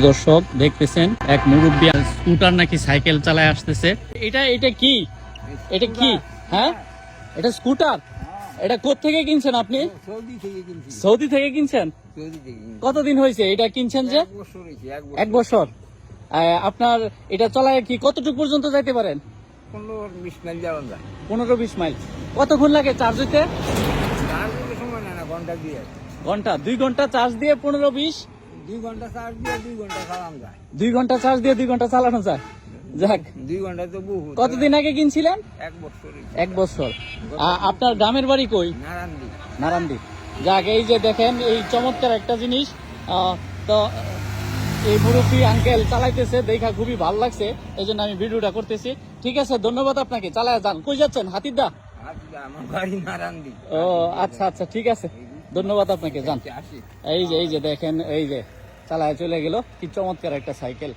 দর্শক দেখতেছেন এক মুরব্বী স্কুটার নাকি সাইকেল চালায় আসতেছে। এটা কি হ্যাঁ এটা স্কুটার। এটা কোত্থেকে কিনছেন আপনি? সৌদি থেকে কিনছেন? কতদিন হয়েছে এটা কিনছেন যে? 1 বছর। আপনার এটা চলায় কি কতটুকু পর্যন্ত যাইতে পারেন? 15-20 মাইল। কতক্ষণ লাগে চার্জ হইতে? ঘন্টা 2 ঘন্টা চার্জ দিয়ে 15-20। 2 ঘন্টা চার্জ দিয়ে 2 ঘন্টা চালানো যায়। 2 ঘন্টা চার্জ দিয়ে 2 ঘন্টা চালানো যায়। যাক, 2 ঘন্টা তো বহু। কতদিন আগে কিনছিলেন? 1 বছর। 1 বছর। আপনার গ্রামের বাড়ি কই? নারায়ণদি। নারায়ণদি। যাক, এই যে দেখেন এই চমৎকার একটা জিনিস। তো এই মুরব্বী আঙ্কেল চালাইতেছে দেখা খুবই ভালো লাগছে, এই জন্য আমি ভিডিওটা করতেছি। ঠিক আছে, ধন্যবাদ আপনাকে। চালায় যান। কই যাচ্ছেন? হাতিরদা? আমার বাড়ি নারায়ণদি। ও আচ্ছা আচ্ছা, ঠিক আছে, ধন্যবাদ আপনাকে। যান। এই যে দেখেন, এই যে চালায় চলে গেল। কি চমৎকার একটা সাইকেল।